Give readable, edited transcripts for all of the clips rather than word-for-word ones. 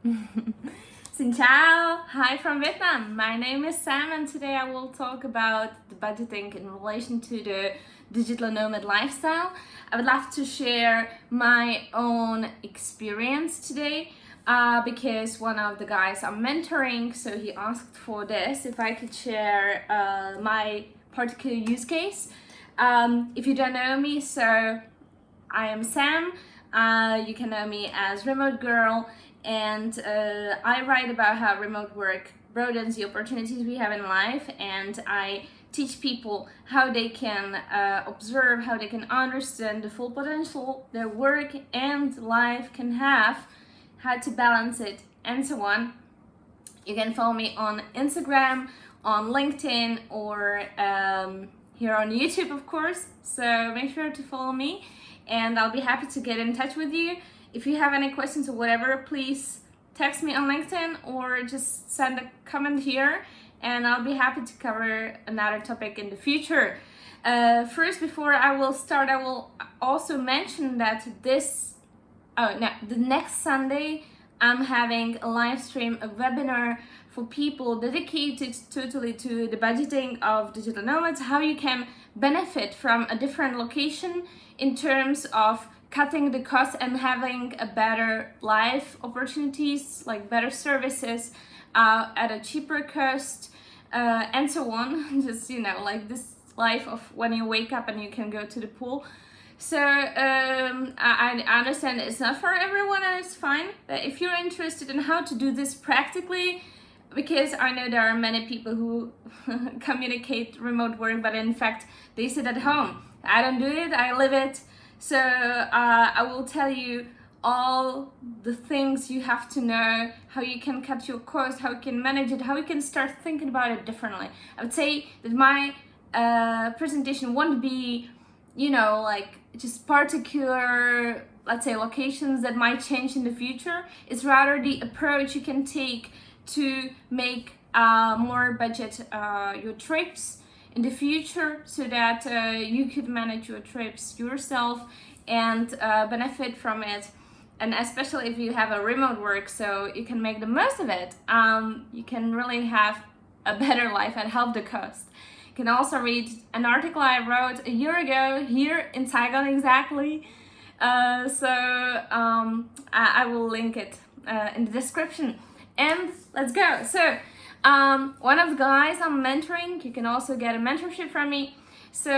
Xin chào! Hi from Vietnam. My name is Sam and today I will talk about the budgeting in relation to the digital nomad lifestyle. I would love to share my own experience today because one of the guys I'm mentoring, so he asked for this, if I could share my particular use case. If you don't know me, so I am Sam. You can know me as Remote Girl, and I write about how remote work broadens the opportunities we have in life, and I teach people how they can observe, how they can understand the full potential their work and life can have, how to balance it, and so on. You can follow me on Instagram, on LinkedIn, or here on YouTube, of course. So make sure to follow me and I'll be happy to get in touch with you. If you have any questions or whatever, please text me on LinkedIn or just send a comment here and I'll be happy to cover another topic in the future. First, before I will start, I will also mention that the next Sunday I'm having a live stream, a webinar for people dedicated totally to the budgeting of digital nomads, how you can benefit from a different location in terms of cutting the cost and having a better life opportunities, like better services at a cheaper cost, and so on. Just, like this life of when you wake up and you can go to the pool. So I understand it's not for everyone and it's fine, but if you're interested in how to do this practically, because I know there are many people who communicate remote work, but in fact they sit at home. I don't do it, I live it. So I will tell you all the things you have to know, how you can cut your cost, how you can manage it, how you can start thinking about it differently. I would say that my presentation won't be, like just particular, let's say, locations that might change in the future. It's rather the approach you can take to make more budget your trips in the future, so that you could manage your trips yourself and benefit from it. And especially if you have a remote work, so you can make the most of it, you can really have a better life and help the cost. You can also read an article I wrote a year ago here in Saigon exactly. I will link it in the description. And let's go. So one of the guys I'm mentoring, you can also get a mentorship from me. So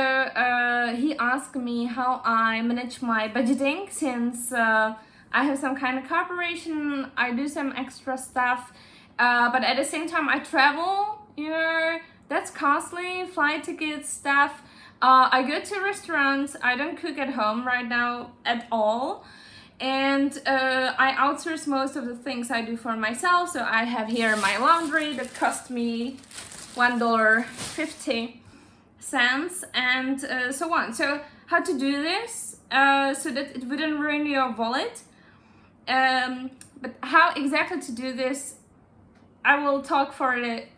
he asked me how I manage my budgeting, since I have some kind of corporation, I do some extra stuff, but at the same time I travel, that's costly, flight tickets, stuff. I go to restaurants, I don't cook at home right now at all. And I outsource most of the things I do for myself. So I have here my laundry that cost me $1.50 and so on. So how to do this so that it wouldn't ruin your wallet. But how exactly to do this, I will talk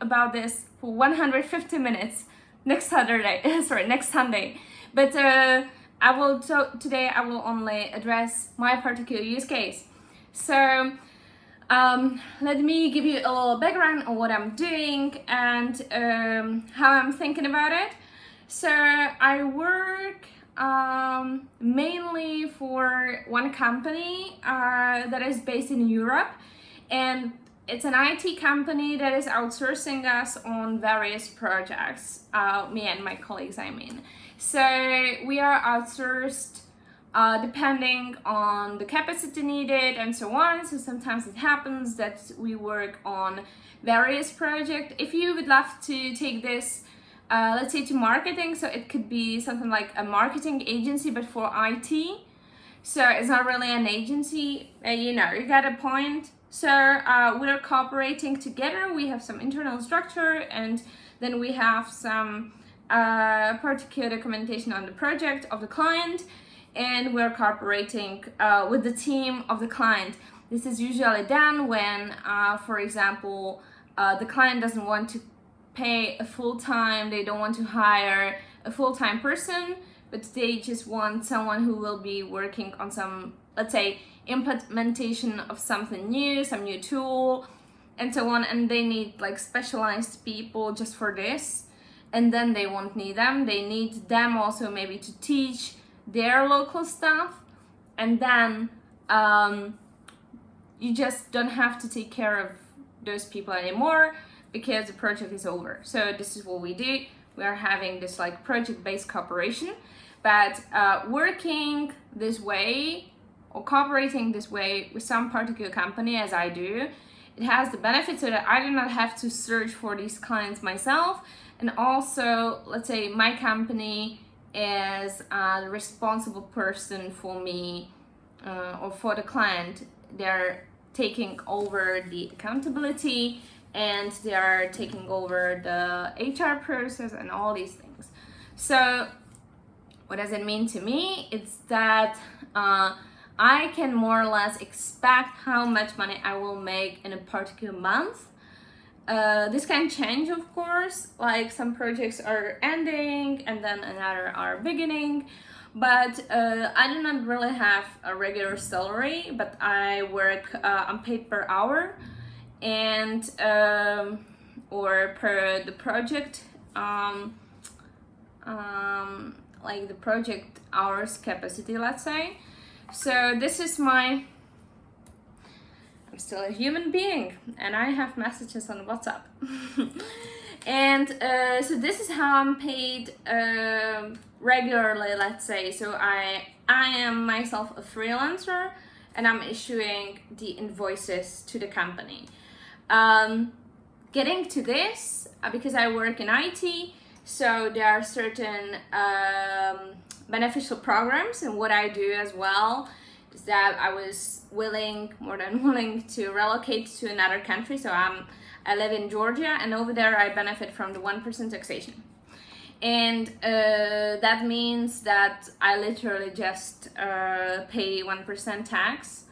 about this for 150 minutes next Sunday. But today I will only address my particular use case. So let me give you a little background on what I'm doing and how I'm thinking about it. So I work mainly for one company that is based in Europe, and it's an IT company that is outsourcing us on various projects, me and my colleagues, I mean. So we are outsourced depending on the capacity needed and so on. So sometimes it happens that we work on various projects. If you would love to take this, let's say, to marketing, so it could be something like a marketing agency, but for IT. So it's not really an agency, you got a point. So we're cooperating together. We have some internal structure, and then we have some particular documentation on the project of the client, and we're cooperating with the team of the client. This is usually done when, for example, the client doesn't want to pay a full-time, they don't want to hire a full-time person, but they just want someone who will be working on some, let's say, implementation of something new, some new tool, and so on, and they need like specialized people just for this, and then they won't need them. They need them also maybe to teach their local stuff, and then you just don't have to take care of those people anymore because the project is over. So this is what we do. We are having this like project-based cooperation, but working this way or cooperating this way with some particular company as I do, it has the benefit so that I do not have to search for these clients myself, and also, let's say my company is the responsible person for me or for the client. They're taking over the accountability, and they are taking over the HR process and all these things. So what does it mean to me? It's that I can more or less expect how much money I will make in a particular month. This can change, of course, like some projects are ending and then another are beginning, but I do not really have a regular salary, but I work on paid per hour, and or per the project, like the project hours capacity, let's say. So this is I'm still a human being and I have messages on WhatsApp. And so this is how I'm paid regularly, let's say. So I am myself a freelancer and I'm issuing the invoices to the company. Getting to this, because I work in IT, so there are certain beneficial programs, and what I do as well is that I was more than willing to relocate to another country. So I live in Georgia, and over there I benefit from the 1% taxation. And that means that I literally just pay 1% tax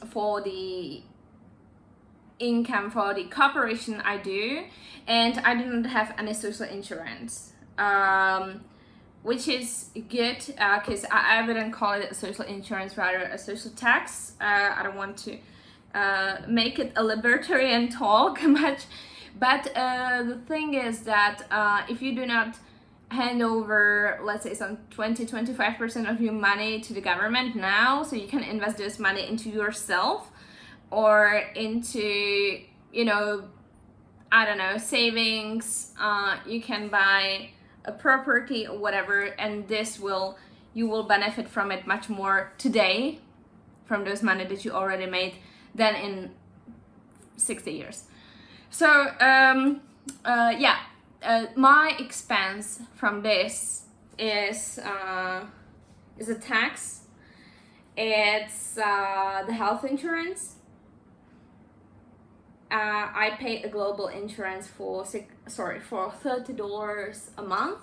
for the income for the corporation I do, and I do not have any social insurance, which is good because I wouldn't call it a social insurance, rather a social tax. I don't want to make it a libertarian talk much, but the thing is that if you do not hand over, let's say, some 20-25% of your money to the government now, so you can invest this money into yourself or into, I don't know, savings, you can buy a property or whatever, and you will benefit from it much more today from those money that you already made than in 60 years. So my expense from this is a tax. It's the health insurance. I pay a global insurance for $30 a month,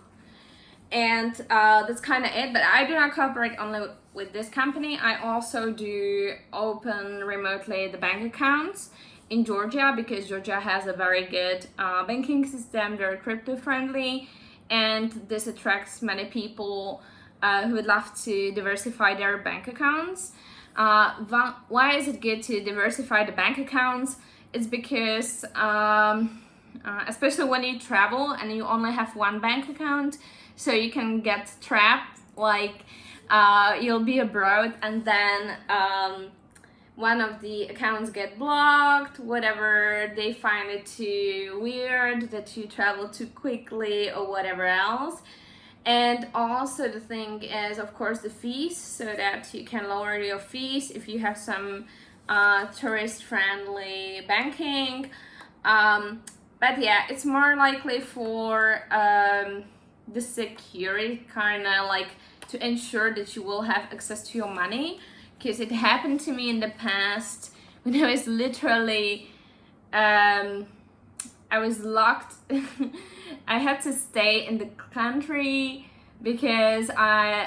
and that's kind of it. But I do not cooperate only with this company. I also do open remotely the bank accounts in Georgia, because Georgia has a very good banking system. They're crypto friendly, and this attracts many people who would love to diversify their bank accounts. Why is it good to diversify the bank accounts? It's because especially when you travel and you only have one bank account, so you can get trapped, like you'll be abroad and then one of the accounts get blocked, whatever, they find it too weird that you travel too quickly or whatever else. And also the thing is, of course, the fees, so that you can lower your fees if you have some tourist-friendly banking. But yeah, it's more likely for the security, kind of like to ensure that you will have access to your money, because it happened to me in the past when I was literally I was locked. I had to stay in the country because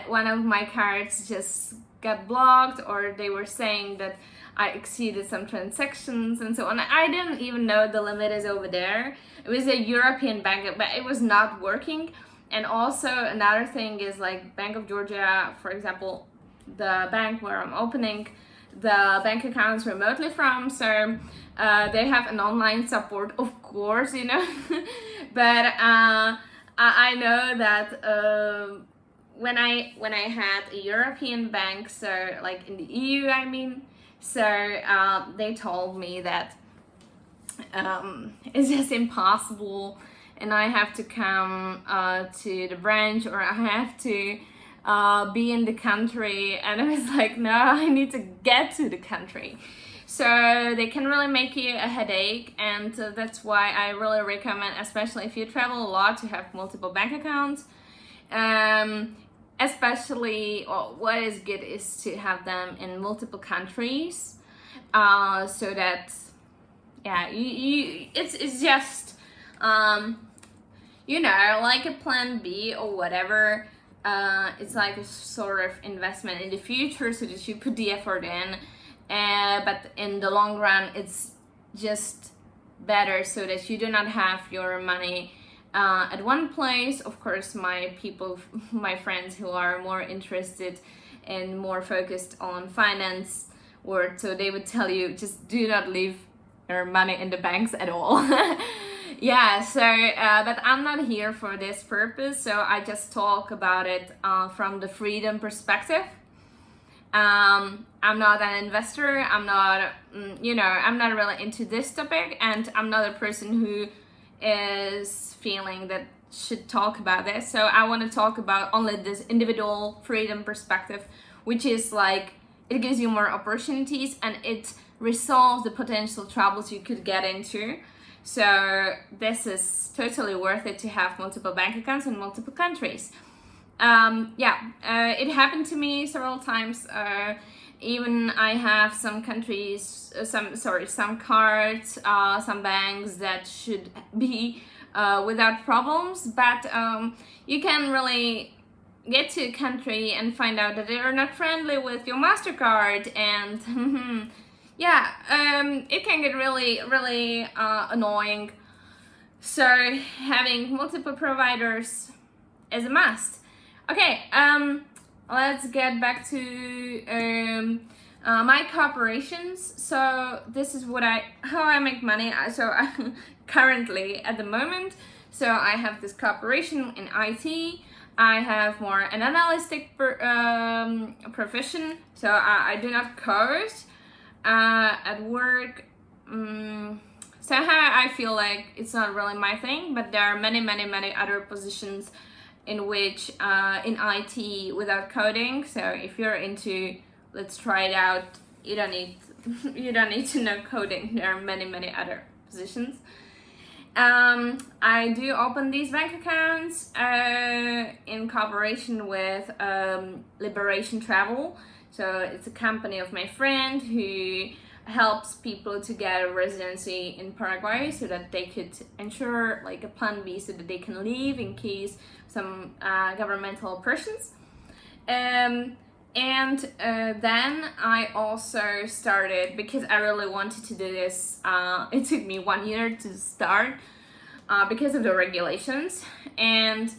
one of my cards just got blocked, or they were saying that I exceeded some transactions and so on. I didn't even know the limit is over there. It was a European bank, but it was not working. And also another thing is, like, Bank of Georgia, for example, the bank where I'm opening the bank accounts remotely from, so they have an online support, of course, you know. But I know that when I had a European bank, so like in the EU, I mean, so they told me that it's just impossible, and I have to come to the branch, or I have to be in the country. And I was like, no, I need to get to the country. So they can really make you a headache, and that's why I really recommend, especially if you travel a lot, to have multiple bank accounts. Especially, what is good is to have them in multiple countries, so that, yeah, it's just you know, like a plan B or whatever. It's like a sort of investment in the future, so that you put the effort in, but in the long run it's just better, so that you do not have your money at one place. Of course, my friends who are more interested and more focused on finance, so they would tell you, just do not leave your money in the banks at all. Yeah, so but I'm not here for this purpose, so I just talk about it from the freedom perspective. I'm not an investor, I'm not, I'm not really into this topic, and I'm not a person who is feeling that should talk about this. So I want to talk about only this individual freedom perspective, which is like, it gives you more opportunities and it resolves the potential troubles you could get into. So this is totally worth it to have multiple bank accounts in multiple countries. It happened to me several times. Even I have some countries, some cards, some banks that should be without problems, but you can really get to a country and find out that they are not friendly with your MasterCard, and it can get really, really annoying. So having multiple providers is a must. Okay, let's get back to my corporations. So this is how I make money. So currently at the moment, so I have this corporation in IT. I have more an analytic profession, so I do not code. At work, somehow I feel like it's not really my thing, but there are many, many, many other positions in which in IT without coding. So if you're into, let's try it out, you don't need to know coding. There are many, many other positions. I do open these bank accounts in cooperation with Liberation Travel. So it's a company of my friend who helps people to get a residency in Paraguay, so that they could ensure like a plan B, so that they can leave in case some governmental persons. Then I also started, because I really wanted to do this, it took me 1 year to start because of the regulations, and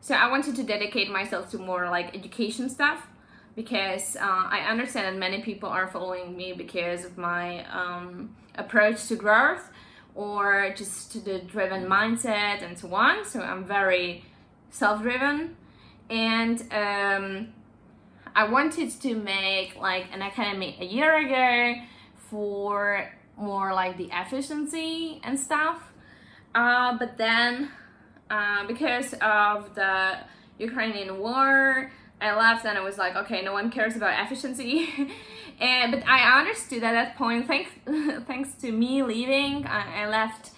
so I wanted to dedicate myself to more like education stuff, because I understand that many people are following me because of my approach to growth, or just to the driven mindset and so on. So I'm very self-driven, and I wanted to make like an academy a year ago for more like the efficiency and stuff, but then because of the Ukrainian war, I left, and I was like, okay, no one cares about efficiency. But I understood at that point, thanks to me leaving, I left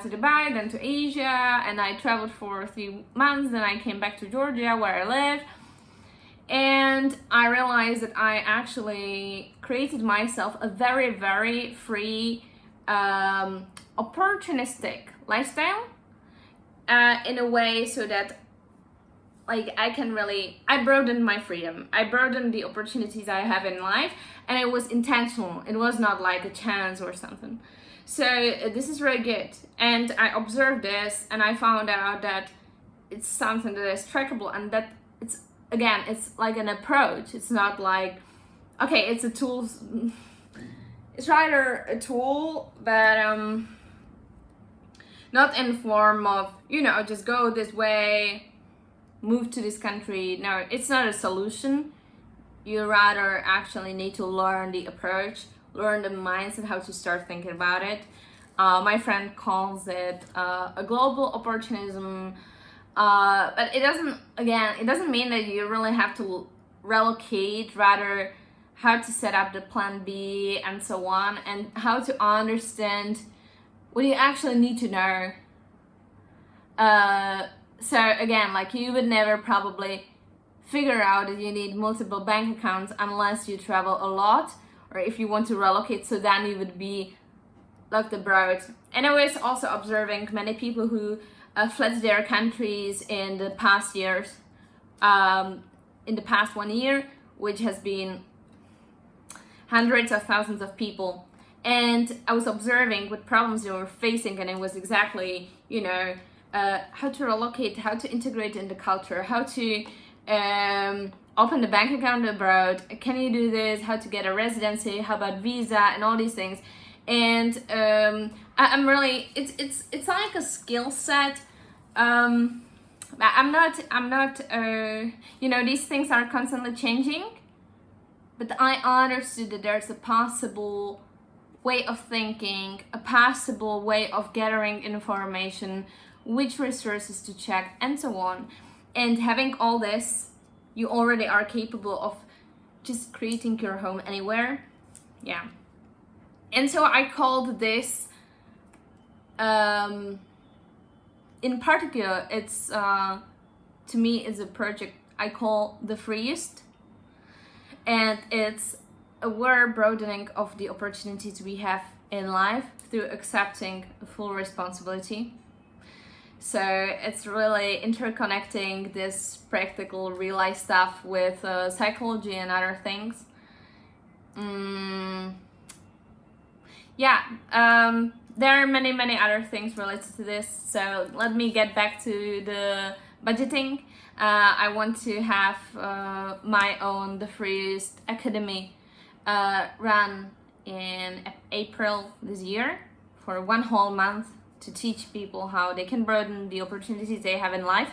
to Dubai, then to Asia, and I traveled for 3 months. Then I came back to Georgia, where I live, and I realized that I actually created myself a very, very free, opportunistic lifestyle in a way, so that like I broadened my freedom. I broadened the opportunities I have in life, and it was intentional. It was not like a chance or something. So this is very good. And I observed this, and I found out that it's something that is trackable, and that it's again, it's like an approach. It's not like, okay, it's a tool. It's rather a tool, but not in form of, just go this way, move to this country. No, it's not a solution. You rather actually need to learn the approach, learn the mindset, how to start thinking about it. My friend calls it a global opportunism, but it doesn't mean that you really have to relocate, rather how to set up the plan B and so on, and how to understand what you actually need to know. So again, like, you would never probably figure out that you need multiple bank accounts unless you travel a lot, or if you want to relocate, so then you would be locked abroad. And I was also observing many people who fled their countries in the past years, in the past 1 year, which has been hundreds of thousands of people. And I was observing what problems they were facing, and it was exactly, how to relocate, how to integrate in the culture, how to open the bank account abroad, can you do this, how to get a residency, how about visa, and all these things. And I'm really, it's like a skill set. I'm not these things are constantly changing, but I understood that there's a possible way of thinking, a possible way of gathering information, which resources to check, and so on. And having all this, you already are capable of just creating your home anywhere. Yeah. And so I called this, in particular, it's, to me, it's a project I call the freest. And it's a broadening of the opportunities we have in life through accepting full responsibility. So it's really interconnecting this practical real life stuff with psychology and other things. There are many other things related to this. So let me get back to the budgeting. I want to have my own The Freest Academy run in April this year for 1 whole month, to teach people how they can broaden the opportunities they have in life.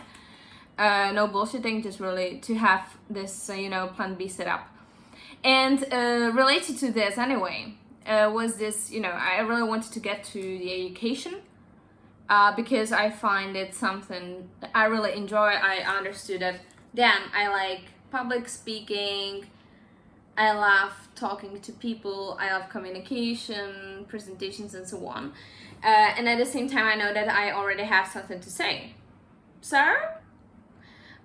No bullshitting, just really to have this, plan B set up. And related to this anyway, was this, I really wanted to get to the education, because I find it something that I really enjoy. I understood that, damn, I like public speaking, I love talking to people, I love communication, presentations, and so on. And at the same time, I know that I already have something to say. So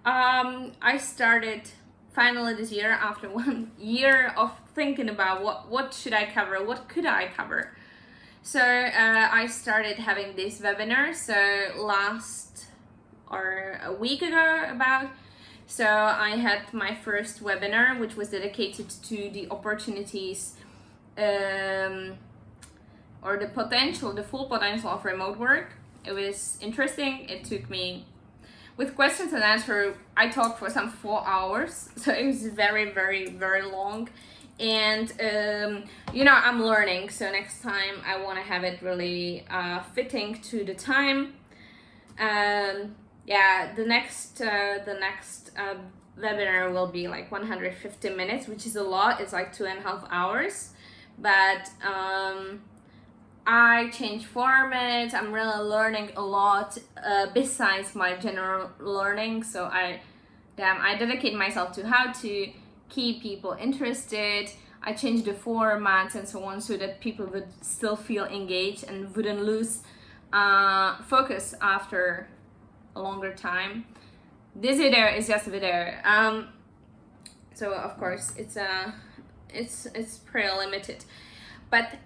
I started finally this year, after 1 year of thinking about what should I cover, what could I cover. So I started having this webinar, so a week ago about. So I had my first webinar, which was dedicated to the opportunities, or the full potential of remote work. It was interesting. It took me, with questions and answers, I talked for some 4 hours. So it was very, very, very long. And, I'm learning. So next time I want to have it really fitting to the time. The next webinar will be like 150 minutes, which is a lot. It's like 2.5 hours. But I change formats. I'm really learning a lot besides my general learning. So I dedicate myself to how to keep people interested. I change the formats and so on, so that people would still feel engaged and wouldn't lose focus after a longer time. This video is just a video. So of course it's pretty limited. But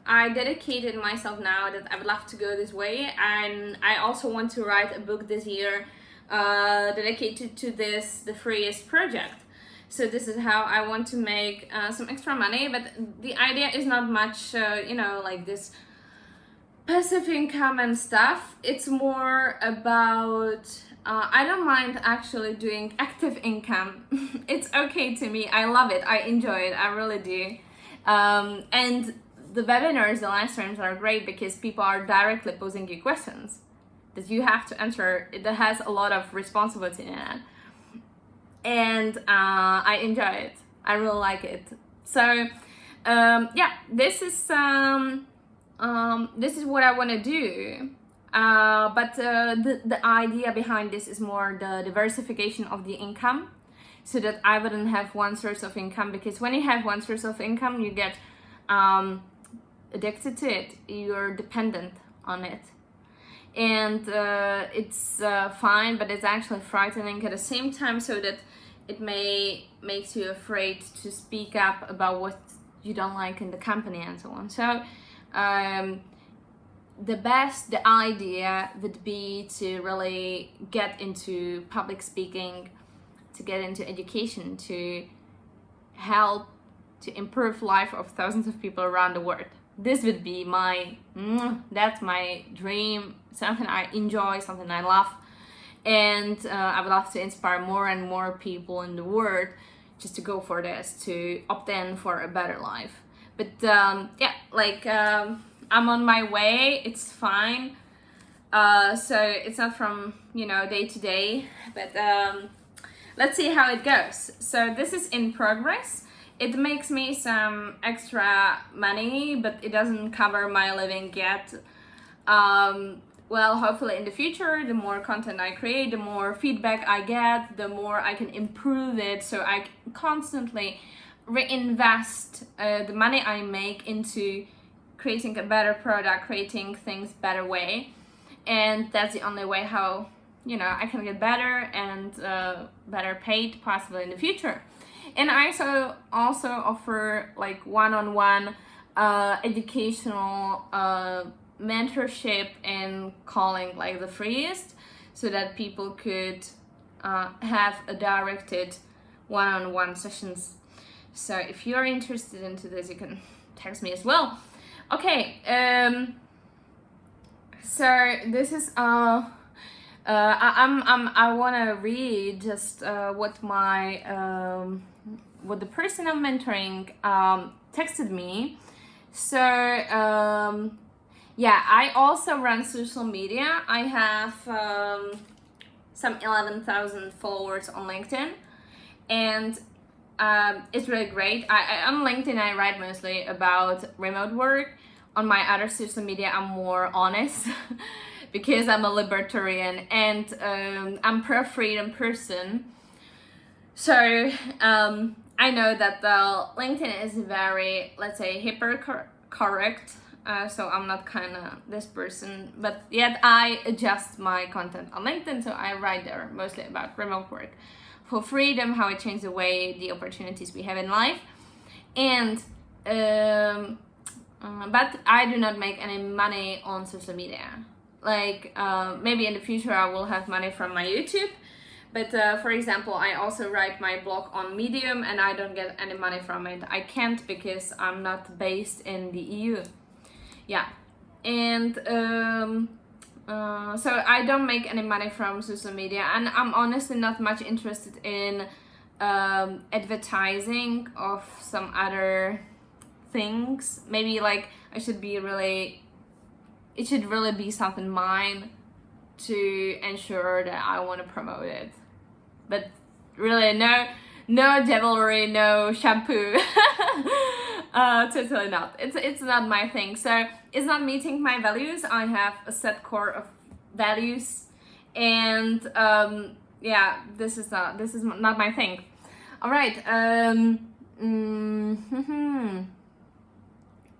I dedicated myself now that I would love to go this way, and I also want to write a book this year dedicated to the freest project. So this is how I want to make some extra money, but the idea is not much, like this passive income and stuff. It's more about I don't mind actually doing active income. It's okay to me. I love it. I enjoy it. I really do. And the webinars, the live streams are great because people are directly posing you questions that you have to answer. It has a lot of responsibility in it. And I enjoy it. I really like it. So yeah, this is what I want to do. But the idea behind this is more the diversification of the income, so that I wouldn't have one source of income, because when you have one source of income, you get addicted to it. You're dependent on it, and it's fine, but it's actually frightening at the same time, so that it makes you afraid to speak up about what you don't like in the company and so on. So the idea would be to really get into public speaking, to get into education, to help to improve life of thousands of people around the world. This would be that's my dream, something I enjoy, something I love. And I would love to inspire more and more people in the world just to go for this, to opt in for a better life. But yeah, like I'm on my way, it's fine. So it's not from, day to day, but let's see how it goes. So this is in progress. It makes me some extra money, but it doesn't cover my living yet. Well, hopefully in the future, the more content I create, the more feedback I get, the more I can improve it. So I constantly reinvest the money I make into creating a better product, creating things better way. And that's the only way how, I can get better and better paid possibly in the future. And I also offer like one-on-one educational mentorship and calling like the freest, so that people could have a directed one-on-one sessions. So if you're interested into this, you can text me as well. Okay, so this is I want to read just what the person I'm mentoring texted me. So yeah, I also run social media. I have some 11,000 followers on LinkedIn, and it's really great. On LinkedIn, I write mostly about remote work. On my other social media, I'm more honest because I'm a libertarian and I'm pro-freedom person. So I know that LinkedIn is very, let's say, hyper-correct. So I'm not kind of this person, but yet I adjust my content on LinkedIn. So I write there mostly about remote work, for freedom, how it changed the way, the opportunities we have in life. And but I do not make any money on social media. Like maybe in the future I will have money from my YouTube, but for example, I also write my blog on Medium and I don't get any money from it. I can't because I'm not based in the EU. Yeah, and so I don't make any money from social media, and I'm honestly not much interested in advertising of some other things. Maybe like it should really be something mine to ensure that I want to promote it. But really no jewelry, no shampoo. Totally not. It's not my thing. So it's not meeting my values. I have a set core of values, and yeah, this is not my thing. All right.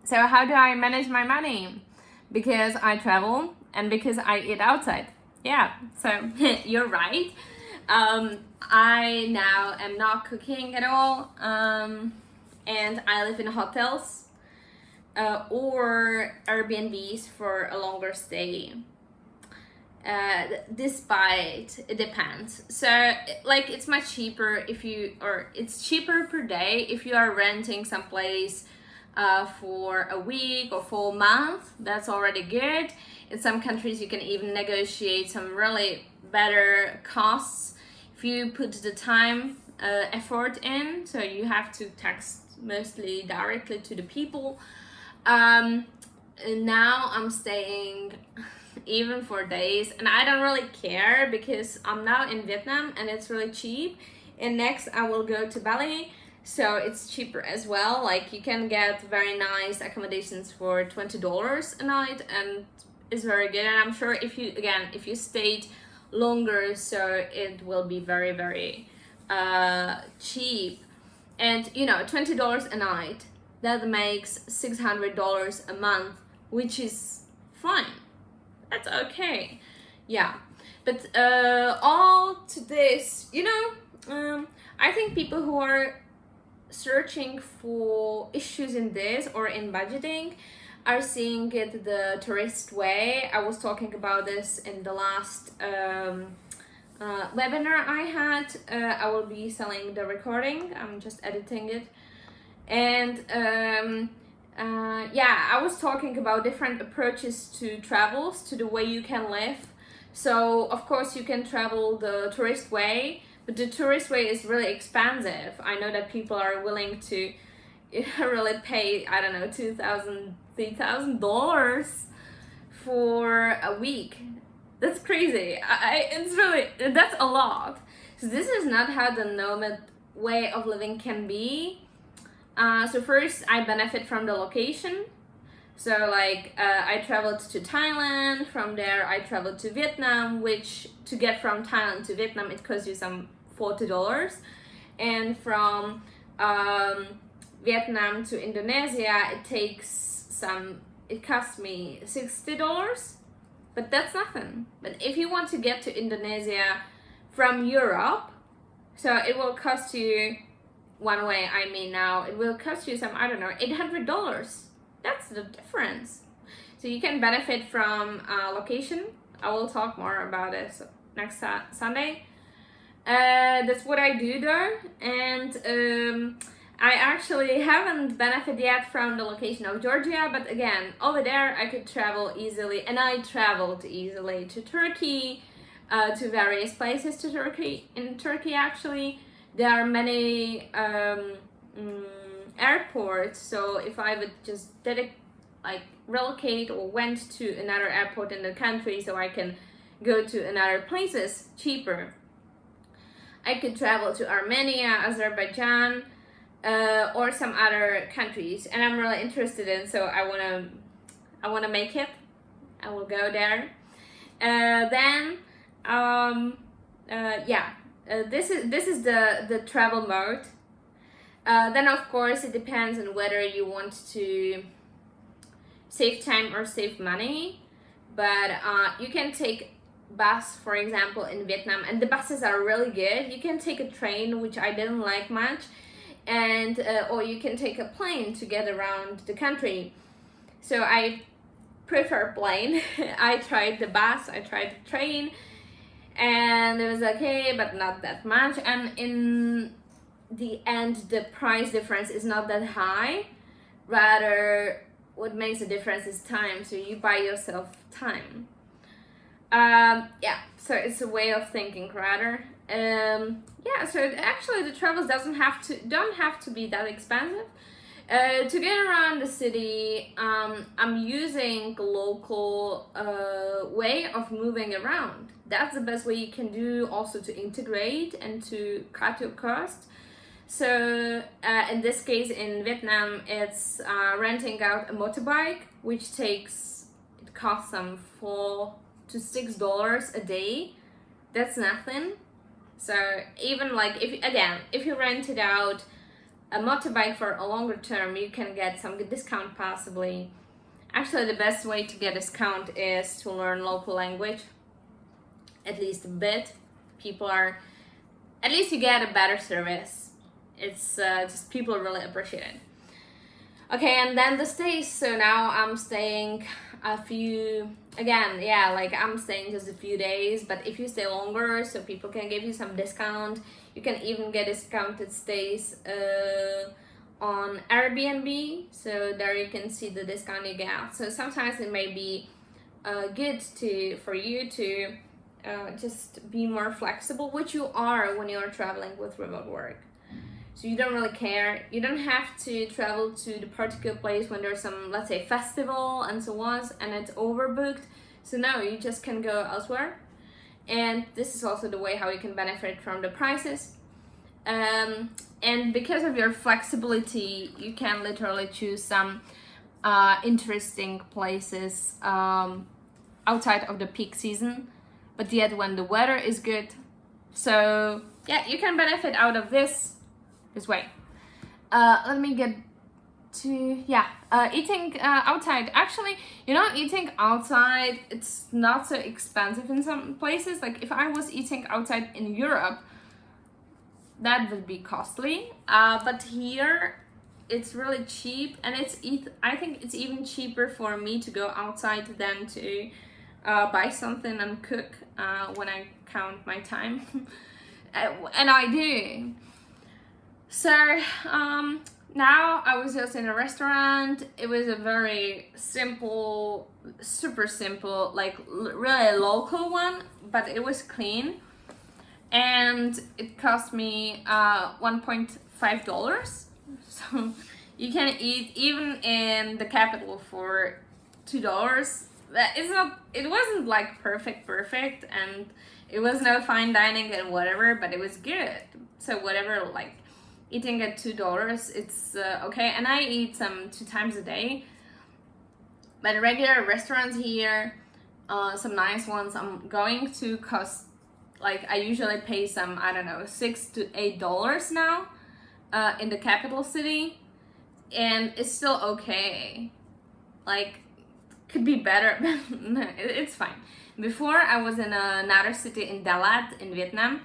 So how do I manage my money? Because I travel and because I eat outside. Yeah, so you're right. I now am not cooking at all, and I live in hotels or Airbnbs for a longer stay. Despite it depends. So like it's much cheaper it's cheaper per day if you are renting some place for a week or for a month. That's already good. In some countries you can even negotiate some really better costs if you put the time effort in, so you have to text mostly directly to the people. And now I'm staying even for days, and I don't really care because I'm now in Vietnam and it's really cheap, and next I will go to Bali, so it's cheaper as well. Like, you can get very nice accommodations for $20 a night, and it's very good. And I'm sure if you stayed longer, so it will be very, very cheap. And $20 a night, that makes $600 a month, which is fine. That's okay. Yeah. But all to this, I think people who are searching for issues in this or in budgeting are seeing it the tourist way. I was talking about this in the last webinar I had. I will be selling the recording. I'm just editing it. And I was talking about different approaches to travels, to the way you can live. So of course you can travel the tourist way, but the tourist way is really expensive. I know that people are willing to really pay, I don't know, $2,000, $3,000 for a week. That's crazy. That's a lot. So this is not how the nomad way of living can be. So first, I benefit from the location. So I traveled to Thailand. From there, I traveled to Vietnam, which to get from Thailand to Vietnam, it costs you some $40. And from Vietnam to Indonesia, it cost me $60. But that's nothing. But if you want to get to Indonesia from Europe, so it will cost you one way, now it will cost you some, I don't know, $800. That's the difference. So you can benefit from location. I will talk more about this next Sunday. That's what I do though, and I actually haven't benefited yet from the location of Georgia, but again, over there I could travel easily, and I traveled easily to Turkey, to various places to Turkey. In Turkey, actually, there are many airports, so if I would just relocate or went to another airport in the country so I can go to another places cheaper, I could travel to Armenia, Azerbaijan, or some other countries, and I'm really interested in, so I wanna make it. I will go there. This is the travel mode. Then of course it depends on whether you want to save time or save money, but you can take bus, for example, in Vietnam, and the buses are really good. You can take a train, which I didn't like much, and or you can take a plane to get around the country. So I prefer plane. I tried the bus, I tried the train, and it was okay, but not that much. And in the end, the price difference is not that high. Rather, what makes a difference is time. So you buy yourself time. So it's a way of thinking rather. So actually the travels don't have to be that expensive. To get around the city, I'm using local way of moving around. That's the best way you can do, also to integrate and to cut your cost. So in this case in Vietnam, it's renting out a motorbike, which costs some $4 to $6 a day. That's nothing. So even if you rented out a motorbike for a longer term, you can get some good discount possibly. Actually, the best way to get discount is to learn local language, at least a bit. At least you get a better service. It's just people really appreciate it. Okay, and then the stays. So now I'm staying I'm staying just a few days, but if you stay longer, so people can give you some discount. You can even get discounted stays on Airbnb, so there you can see the discount you get. So sometimes it may be good for you to just be more flexible, which you are when you're traveling with remote work. So you don't really care. You don't have to travel to the particular place when there's some, let's say, festival and so on, and it's overbooked. So no, you just can go elsewhere. And this is also the way how you can benefit from the prices. And because of your flexibility, you can literally choose some interesting places outside of the peak season, but yet when the weather is good. So yeah, you can benefit out of this way. Let me get to eating outside. Actually, eating outside, it's not so expensive in some places. Like if I was eating outside in Europe, that would be costly, but here it's really cheap, and I think it's even cheaper for me to go outside than to buy something and cook when I count my time. And I do. So now I was just in a restaurant. It was a very simple, super simple, like really local one, but it was clean. And it cost me $1.5. So you can eat even in the capital for $2. It wasn't like perfect, and it was no fine dining and whatever, but it was good. So whatever, like eating at $2, it's okay. And I eat some 2 times a day. But regular restaurants here, some nice ones, I'm going to cost, like I usually pay some, I don't know, $6 to $8 now in the capital city, and it's still okay. Like, could be better, but no, it's fine. Before I was in another city in Dalat in Vietnam,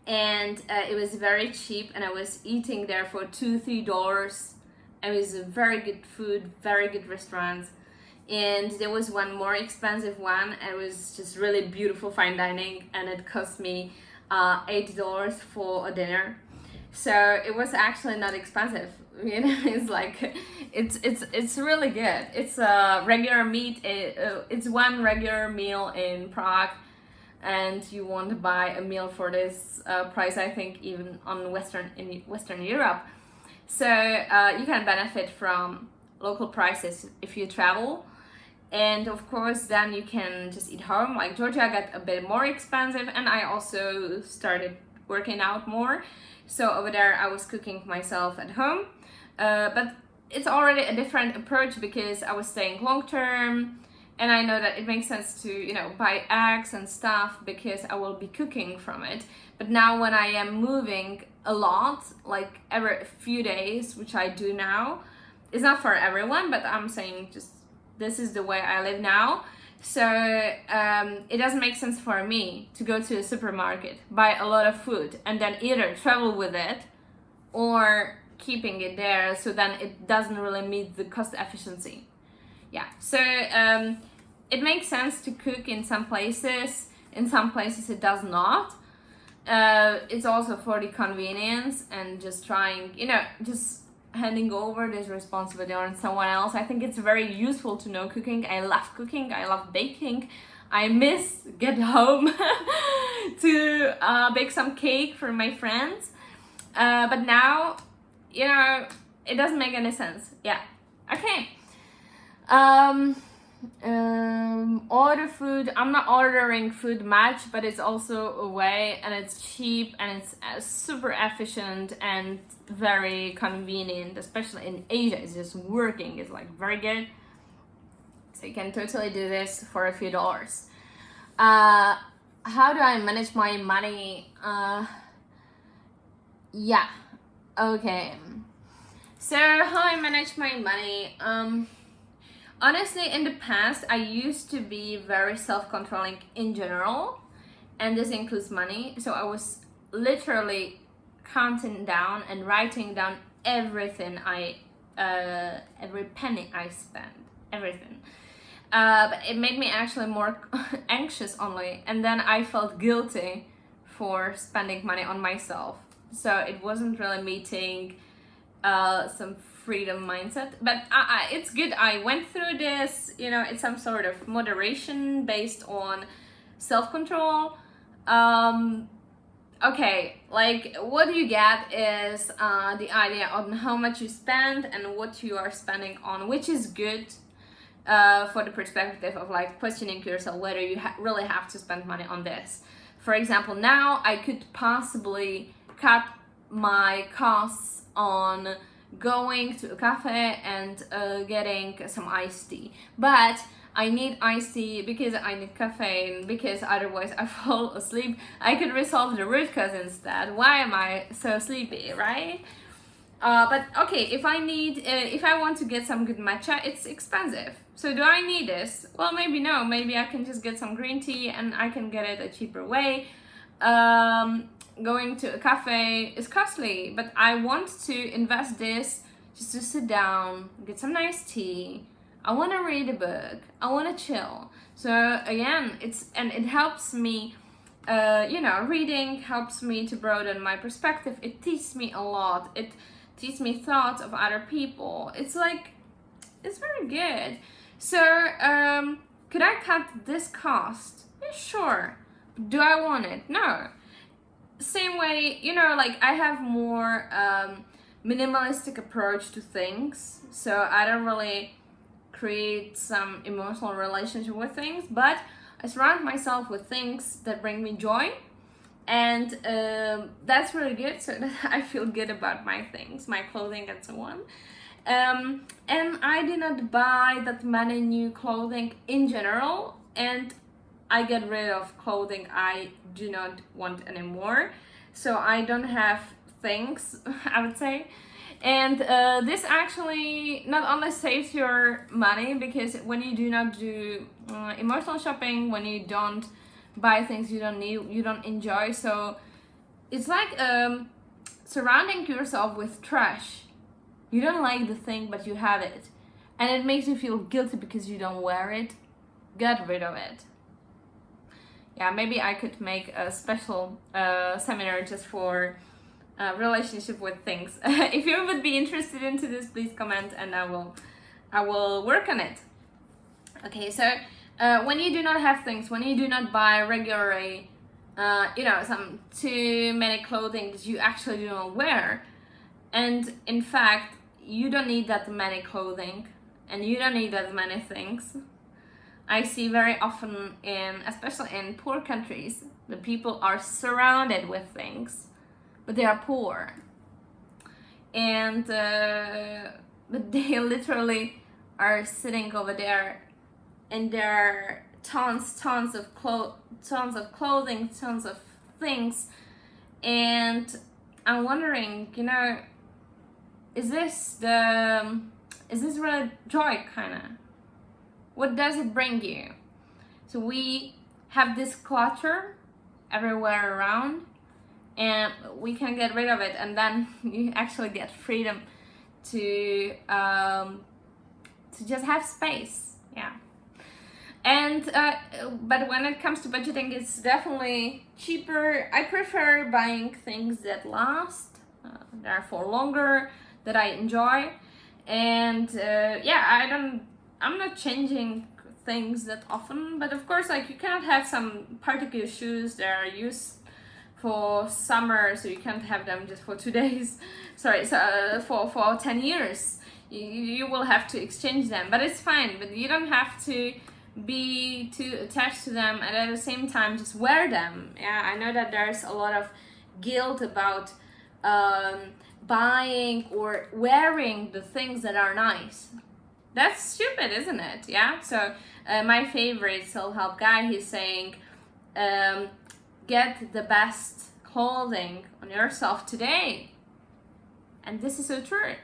and it was very cheap, and I was eating there for $2-3. It was very good food, very good restaurants. And there was one more expensive one. It was just really beautiful fine dining, and it cost me $8 for a dinner. So it was actually not expensive. It's like it's really good. It's a regular meat. It's one regular meal in Prague, and you won't buy a meal for this price, I think, even in Western Europe. So you can benefit from local prices if you travel. And of course, then you can just eat home. Like Georgia got a bit more expensive, and I also started working out more. So over there, I was cooking myself at home. But it's already a different approach because I was staying long term, and I know that it makes sense to, buy eggs and stuff because I will be cooking from it. But now when I am moving a lot, like every few days, which I do now, it's not for everyone, but I'm saying just this is the way I live now. So it doesn't make sense for me to go to a supermarket, buy a lot of food, and then either travel with it or keeping it there, so then it doesn't really meet the cost efficiency. Yeah, so it makes sense to cook in some places it does not. It's also for the convenience and just trying, just handing over this responsibility on someone else. I think it's very useful to know cooking. I love cooking, I love baking. I miss get home to bake some cake for my friends. But now, it doesn't make any sense. Yeah. Okay. Order food. I'm not ordering food much, but it's also a way, and it's cheap, and it's super efficient and very convenient, especially in Asia. It's just working. It's like very good. So you can totally do this for a few dollars. How do I manage my money? Yeah. Okay. So how I manage my money? Honestly, in the past, I used to be very self-controlling in general, and this includes money. So I was literally counting down and writing down everything every penny I spent, everything. But it made me actually more anxious only, and then I felt guilty for spending money on myself. So it wasn't really meeting some freedom mindset. But it's good. I went through this, you know, it's some sort of moderation based on self-control. Okay, like what you get is the idea on how much you spend and what you are spending on, which is good for the perspective of like questioning yourself whether you really have to spend money on this. For example, now I could possibly cut my costs on going to a cafe and getting some iced tea, but I need iced tea because I need caffeine, because otherwise I fall asleep. I could resolve the root cause instead. Why am I so sleepy, right? But okay, if I want to get some good matcha, it's expensive. So do I need this? Well, maybe no. Maybe I can just get some green tea and I can get it a cheaper way. Going to a cafe is costly, but I want to invest this just to sit down, get some nice tea. I want to read a book. I want to chill. So again, it helps me. Reading helps me to broaden my perspective. It teaches me a lot. It teaches me thoughts of other people. It's very good. So could I cut this cost? Yeah, sure. Do I want it? No. Same way, like I have more minimalistic approach to things. So I don't really create some emotional relationship with things, but I surround myself with things that bring me joy, and that's really good, so that I feel good about my things, my clothing and so on. And I do not buy that many new clothing in general, and I get rid of clothing I do not want anymore, so I don't have things, I would say. And this actually not only saves your money, because when you do not do emotional shopping, when you don't buy things you don't need, you don't enjoy, so it's like surrounding yourself with trash. You don't like the thing, but you have it, and it makes you feel guilty because you don't wear it. Get rid of it. Yeah, maybe I could make a special seminar just for relationship with things. If you would be interested into this, please comment and I will work on it. Okay, so when you do not have things, when you do not buy regularly, some too many clothing that you actually do not wear, and in fact you don't need that many clothing and you don't need that many things. I see very often especially in poor countries, the people are surrounded with things, but they are poor, and but they literally are sitting over there in their tons of clothing, tons of things, and I'm wondering, is this really joy, kinda? What does it bring you? So we have this clutter everywhere around, and we can get rid of it, and then you actually get freedom to just have space. Yeah. And but when it comes to budgeting, it's definitely cheaper. I prefer buying things that last, therefore longer, that I enjoy, and I'm not changing things that often, but of course, like, you cannot have some particular shoes that are used for summer, so you can't have them just for 2 days. Sorry, so for 10 years, you will have to exchange them, but it's fine. But you don't have to be too attached to them, and at the same time just wear them. Yeah, I know that there's a lot of guilt about buying or wearing the things that are nice. That's stupid, isn't it? Yeah. So my favorite self-help guy, he's saying, get the best clothing on yourself today. And this is so true,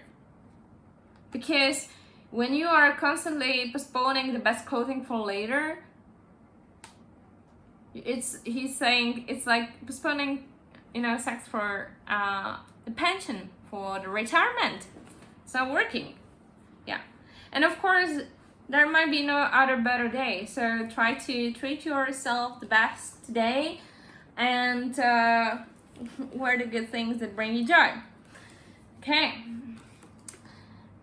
because when you are constantly postponing the best clothing for later, he's saying it's like postponing, sex for the pension, for the retirement. It's not working. Yeah. And of course, there might be no other better day. So try to treat yourself the best today, and wear the good things that bring you joy. Okay.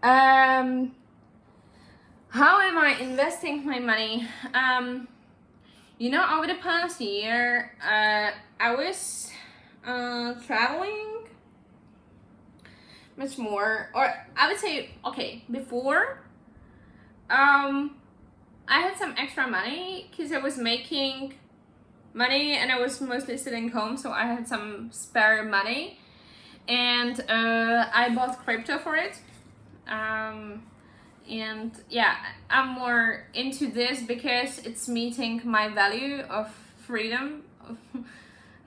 How am I investing my money? Over the past year, I was traveling much more, or I would say, okay, before, I had some extra money because I was making money and I was mostly sitting home, so I had some spare money, and I bought crypto for it. And yeah, I'm more into this because it's meeting my value of freedom.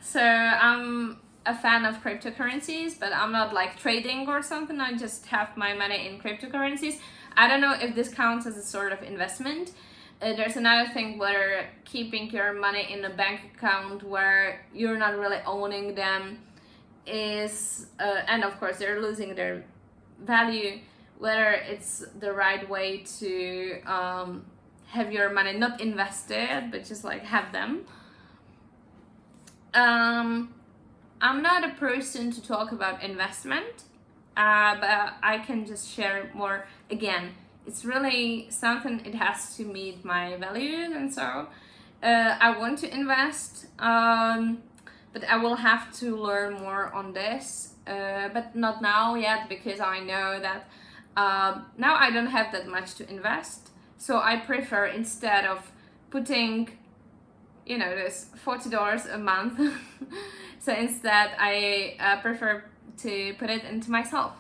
So I'm a fan of cryptocurrencies, but I'm not like trading or something. I just have my money in cryptocurrencies. I don't know if this counts as a sort of investment. There's another thing where keeping your money in a bank account where you're not really owning them is, and of course they're losing their value, whether it's the right way to have your money not invested, but just like have them. I'm not a person to talk about investment, but I can just share more. Again, it's really something, it has to meet my values, and so I want to invest, but I will have to learn more on this, but not now yet, because I know that now I don't have that much to invest. So I prefer, instead of putting, this $40 a month, so instead I prefer to put it into myself.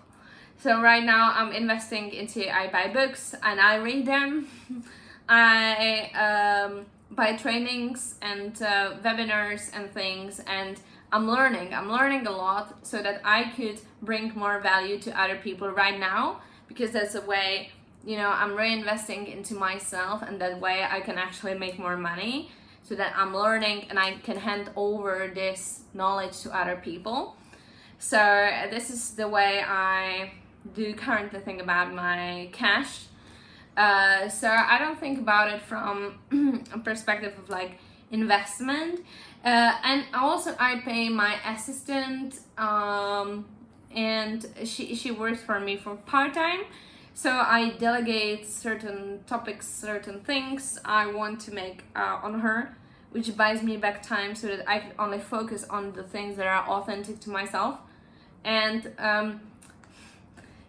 So right now I'm investing into, I buy books and I read them. I buy trainings and webinars and things, and I'm learning a lot so that I could bring more value to other people right now, because that's a way, I'm reinvesting into myself, and that way I can actually make more money, so that I'm learning and I can hand over this knowledge to other people. So this is the way I do currently think about my cash. So I don't think about it from a perspective of like investment. And also I pay my assistant, and she works for me for part-time. So I delegate certain topics, certain things I want to make on her, which buys me back time, so that I can only focus on the things that are authentic to myself. And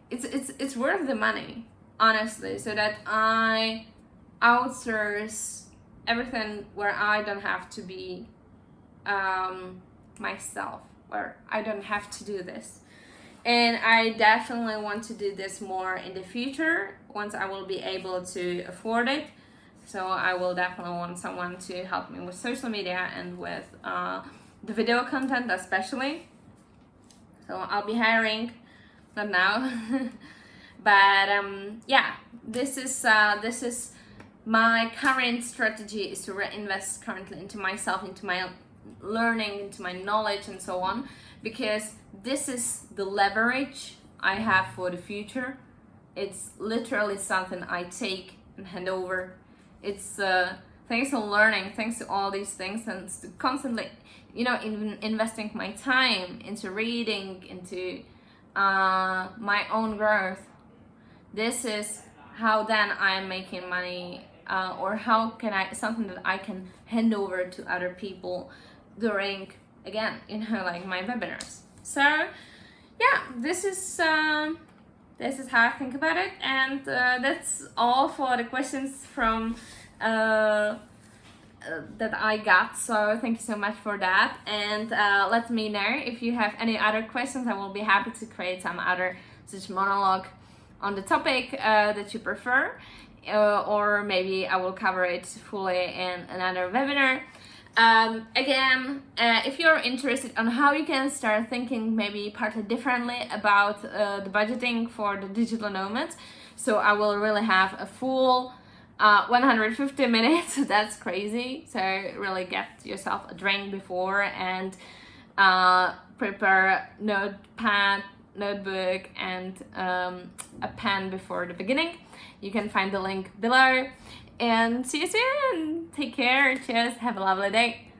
it's worth the money, honestly, so that I outsource everything where I don't have to be myself, where I don't have to do this. And I definitely want to do this more in the future, once I will be able to afford it. So I will definitely want someone to help me with social media and with the video content especially. So I'll be hiring, not now, but yeah, this is my current strategy, is to reinvest currently into myself, into my learning, into my knowledge, and so on, because this is the leverage I have for the future. It's literally something I take and hand over. It's thanks to learning, thanks to all these things, and to constantly, investing my time into reading, into my own growth. This is how then I'm making money, or how can something that I can hand over to other people during, again, like my webinars. So yeah, this is how I think about it, and that's all for the questions from that I got. So thank you so much for that, and let me know if you have any other questions. I will be happy to create some other such monologue on the topic that you prefer, or maybe I will cover it fully in another webinar. Again, if you're interested on how you can start thinking maybe partly differently about the budgeting for the digital nomads, so I will really have a full 150 minutes. That's crazy. So really get yourself a drink before, and prepare notepad, notebook, and a pen before the beginning. You can find the link below. And see you soon. Take care. Cheers. Have a lovely day.